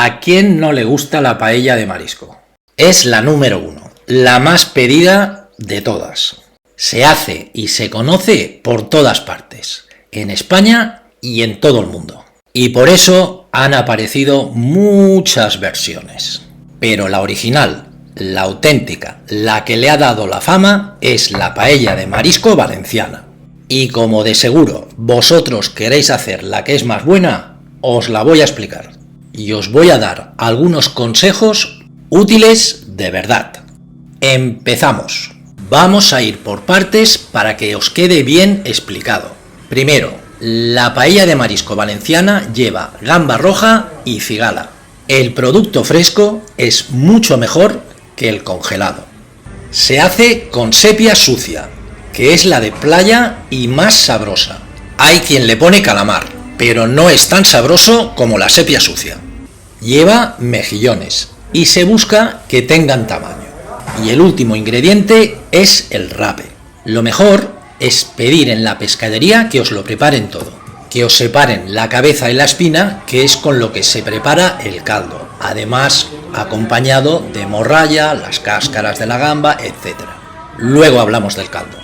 ¿A quién no le gusta la paella de marisco? Es la número 1, la más pedida de todas. Se hace y se conoce por todas partes, en España y en todo el mundo. Y por eso han aparecido muchas versiones. Pero la original, la auténtica, la que le ha dado la fama, es la paella de marisco valenciana. Y como de seguro vosotros queréis hacer la que es más buena, os la voy a explicar. Y os voy a dar algunos consejos útiles de verdad. Empezamos. Vamos a ir por partes para que os quede bien explicado. Primero, la paella de marisco valenciana lleva gamba roja y cigala. El producto fresco es mucho mejor que el congelado. Se hace con sepia sucia, que es la de playa y más sabrosa. Hay quien le pone calamar, pero no es tan sabroso como la sepia sucia. Lleva mejillones y se busca que tengan tamaño. Y el último ingrediente es el rape. Lo mejor es pedir en la pescadería que os lo preparen todo. Que os separen la cabeza y la espina, que es con lo que se prepara el caldo. Además, acompañado de morralla, las cáscaras de la gamba, etc. Luego hablamos del caldo.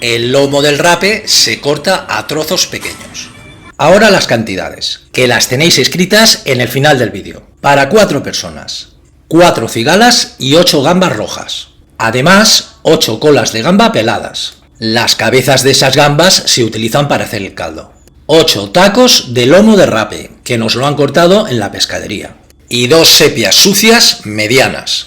El lomo del rape se corta a trozos pequeños. Ahora las cantidades, que las tenéis escritas en el final del vídeo. Para 4 personas. 4 cigalas y 8 gambas rojas. Además, 8 colas de gamba peladas. Las cabezas de esas gambas se utilizan para hacer el caldo. 8 tacos de lomo de rape, que nos lo han cortado en la pescadería. Y 2 sepias sucias medianas.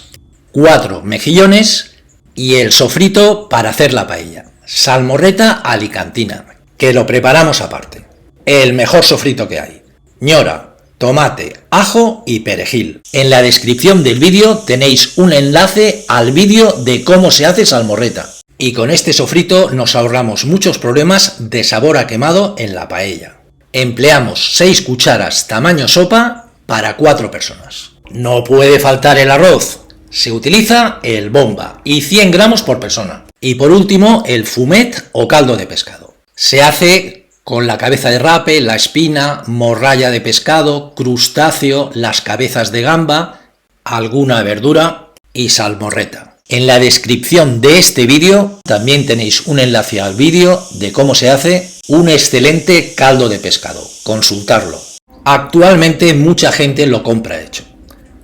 4 mejillones y el sofrito para hacer la paella. Salmorreta alicantina, que lo preparamos aparte. El mejor sofrito que hay. Ñora, tomate, ajo y perejil. En la descripción del vídeo tenéis un enlace al vídeo de cómo se hace salmorreta. Y con este sofrito nos ahorramos muchos problemas de sabor a quemado en la paella. Empleamos 6 cucharas tamaño sopa para 4 personas. No puede faltar el arroz. Se utiliza el bomba y 100 gramos por persona. Y por último el fumet o caldo de pescado. Se hace con la cabeza de rape, la espina, morralla de pescado, crustáceo, las cabezas de gamba, alguna verdura y salmorreta. En la descripción de este vídeo también tenéis un enlace al vídeo de cómo se hace un excelente caldo de pescado. Consultarlo. Actualmente mucha gente lo compra hecho.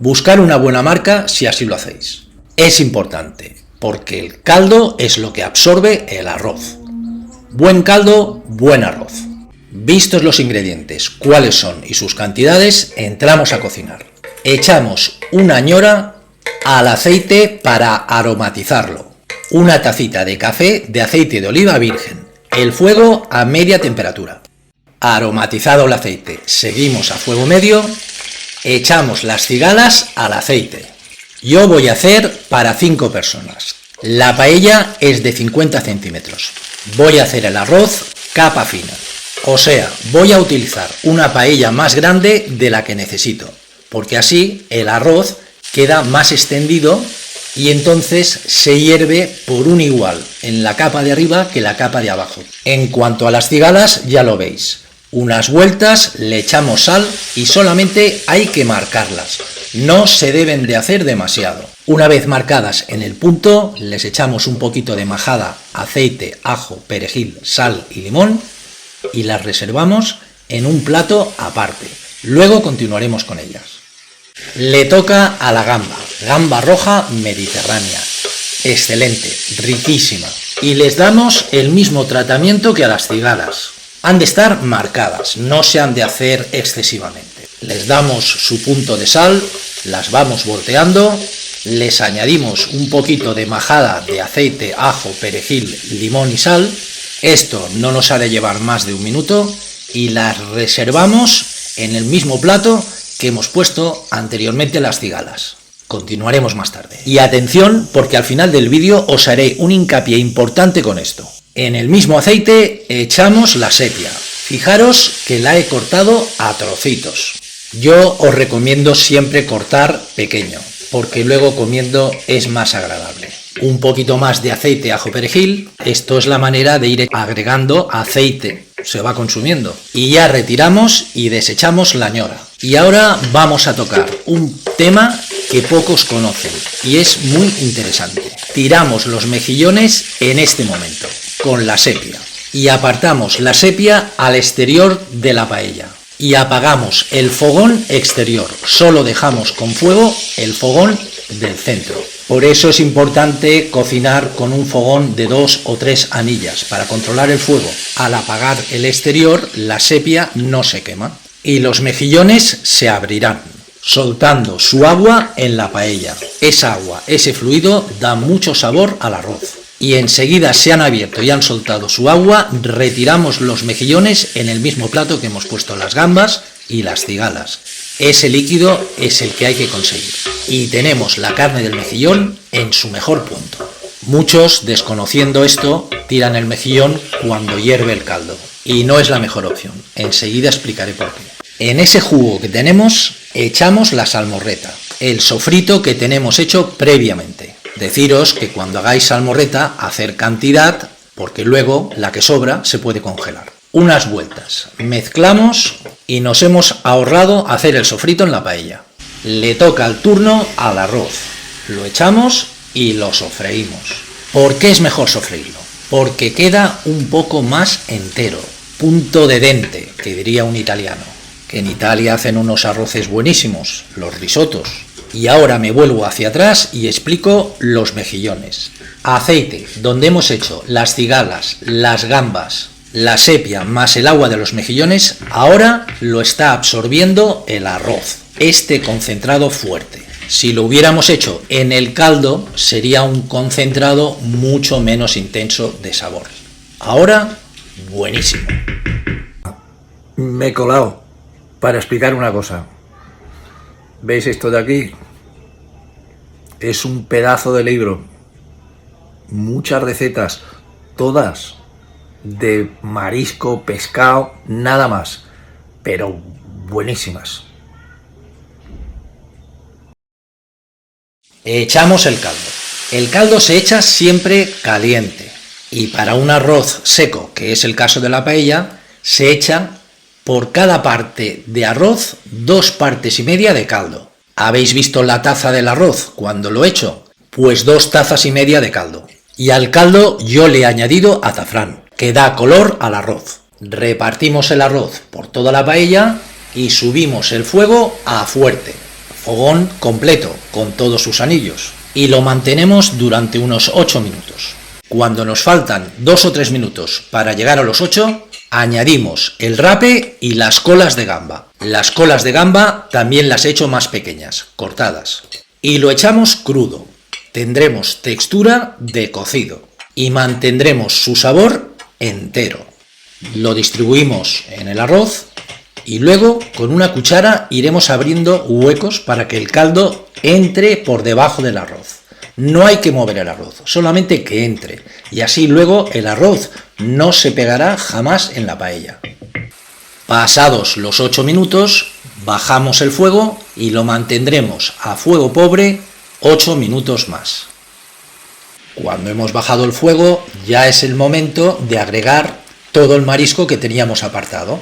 Buscar una buena marca si así lo hacéis. Es importante, porque el caldo es lo que absorbe el arroz. Buen caldo, buen arroz. Vistos los ingredientes, cuáles son y sus cantidades, entramos a cocinar. Echamos una ñora al aceite para aromatizarlo. Una tacita de café de aceite de oliva virgen. El fuego a media temperatura. Aromatizado el aceite, seguimos a fuego medio. Echamos las cigalas al aceite. Yo voy a hacer para 5 personas. La paella es de 50 centímetros. Voy a hacer el arroz capa fina. O sea, voy a utilizar una paella más grande de la que necesito, porque así el arroz queda más extendido y entonces se hierve por un igual en la capa de arriba que la capa de abajo. En cuanto a las cigalas, ya lo veis. Unas vueltas, le echamos sal y solamente hay que marcarlas. No se deben de hacer demasiado. Una vez marcadas en el punto, les echamos un poquito de majada, aceite, ajo, perejil, sal y limón y las reservamos en un plato aparte. Luego continuaremos con ellas. Le toca a la gamba, gamba roja mediterránea. Excelente, riquísima. Y les damos el mismo tratamiento que a las cigalas. Han de estar marcadas, no se han de hacer excesivamente. Les damos su punto de sal, las vamos volteando, les añadimos un poquito de majada de aceite, ajo, perejil, limón y sal. Esto no nos ha de llevar más de 1 minuto y las reservamos en el mismo plato que hemos puesto anteriormente las cigalas. Continuaremos más tarde. Y atención, porque al final del vídeo os haré un hincapié importante con esto. En el mismo aceite echamos la sepia. Fijaros que la he cortado a trocitos. Yo os recomiendo siempre cortar pequeño, porque luego comiendo es más agradable. Un poquito más de aceite, ajo, perejil. Esto es la manera de ir agregando aceite. Se va consumiendo. Y ya retiramos y desechamos la ñora. Y ahora vamos a tocar un tema que pocos conocen y es muy interesante. Tiramos los mejillones en este momento con la sepia y apartamos la sepia al exterior de la paella y apagamos el fogón exterior. Solo dejamos con fuego el fogón del centro. Por eso es importante cocinar con un fogón de 2 o 3 anillas para controlar el fuego. Al apagar el exterior, la sepia no se quema y los mejillones se abrirán, soltando su agua en la paella. Esa agua, ese fluido, da mucho sabor al arroz. Y enseguida se han abierto y han soltado su agua, retiramos los mejillones en el mismo plato que hemos puesto las gambas y las cigalas. Ese líquido es el que hay que conseguir. Y tenemos la carne del mejillón en su mejor punto. Muchos, desconociendo esto, tiran el mejillón cuando hierve el caldo. Y no es la mejor opción. Enseguida explicaré por qué. En ese jugo que tenemos, echamos la salmorreta, el sofrito que tenemos hecho previamente. Deciros que cuando hagáis salmorreta, hacer cantidad, porque luego la que sobra se puede congelar. Unas vueltas, mezclamos y nos hemos ahorrado hacer el sofrito en la paella. Le toca el turno al arroz. Lo echamos y lo sofreímos. ¿Por qué es mejor sofreírlo? Porque queda un poco más entero, punto de dente, que diría un italiano. Que en Italia hacen unos arroces buenísimos, los risotos. Y ahora me vuelvo hacia atrás y explico los mejillones. Aceite, donde hemos hecho las cigalas, las gambas, la sepia más el agua de los mejillones, ahora lo está absorbiendo el arroz, este concentrado fuerte. Si lo hubiéramos hecho en el caldo, sería un concentrado mucho menos intenso de sabor. Ahora, buenísimo. Me he colado para explicar una cosa. ¿Veis esto de aquí? Es un pedazo de libro. Muchas recetas, todas de marisco, pescado, nada más, pero buenísimas. Echamos el caldo. El caldo se echa siempre caliente y para un arroz seco, que es el caso de la paella, se echa por cada parte de arroz 2 partes y media de caldo. ¿Habéis visto la taza del arroz cuando lo echo? Pues 2 tazas y media de caldo. Y al caldo yo le he añadido azafrán, que da color al arroz. Repartimos el arroz por toda la paella y subimos el fuego a fuerte, fogón completo, con todos sus anillos. Y lo mantenemos durante unos 8 minutos. Cuando nos faltan 2 o 3 minutos para llegar a los 8, añadimos el rape y las colas de gamba. Las colas de gamba también las he hecho más pequeñas, cortadas. Y lo echamos crudo. Tendremos textura de cocido y mantendremos su sabor entero. Lo distribuimos en el arroz y luego con una cuchara iremos abriendo huecos para que el caldo entre por debajo del arroz. No hay que mover el arroz, solamente que entre, y así luego el arroz no se pegará jamás en la paella. Pasados los 8 minutos, bajamos el fuego y lo mantendremos a fuego pobre 8 minutos más. Cuando hemos bajado el fuego, ya es el momento de agregar todo el marisco que teníamos apartado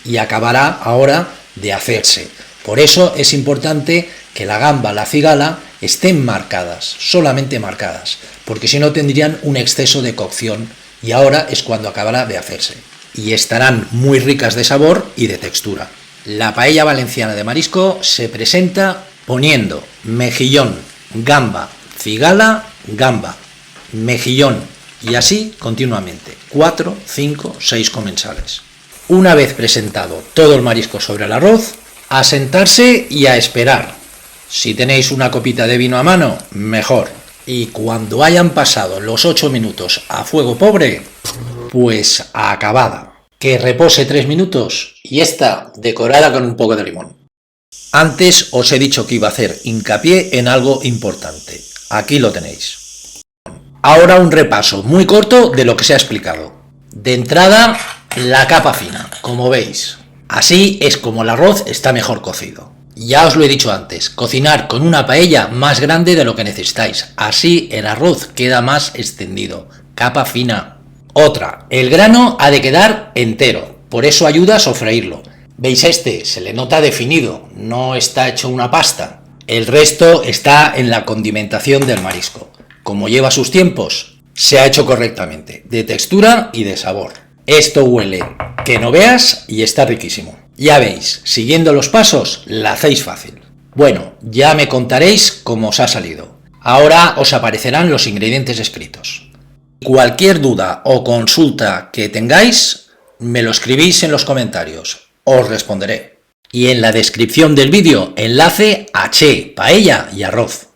y acabará ahora de hacerse. Por eso es importante que la gamba, la cigala, estén marcadas, solamente marcadas, porque si no tendrían un exceso de cocción y ahora es cuando acabará de hacerse. Y estarán muy ricas de sabor y de textura. La paella valenciana de marisco se presenta poniendo mejillón, gamba, cigala, gamba, mejillón y así continuamente, 4, 5, 6 comensales. Una vez presentado todo el marisco sobre el arroz, a sentarse y a esperar. Si tenéis una copita de vino a mano, mejor. Y cuando hayan pasado los 8 minutos a fuego pobre, pues acabada. Que repose 3 minutos y esta decorada con un poco de limón. Antes os he dicho que iba a hacer hincapié en algo importante. Aquí lo tenéis. Ahora un repaso muy corto de lo que se ha explicado. De entrada, la capa fina, como veis. Así es como el arroz está mejor cocido. Ya os lo he dicho antes, cocinar con una paella más grande de lo que necesitáis. Así el arroz queda más extendido. Capa fina. Otra, el grano ha de quedar entero. Por eso ayuda a sofreírlo. ¿Veis este? Se le nota definido, no está hecho una pasta. El resto está en la condimentación del marisco. Como lleva sus tiempos, se ha hecho correctamente, de textura y de sabor. Esto huele que no veas y está riquísimo. Ya veis, siguiendo los pasos, la hacéis fácil. Bueno, ya me contaréis cómo os ha salido. Ahora os aparecerán los ingredientes escritos. Cualquier duda o consulta que tengáis, me lo escribís en los comentarios. Os responderé. Y en la descripción del vídeo, enlace a Che, paella y arroz.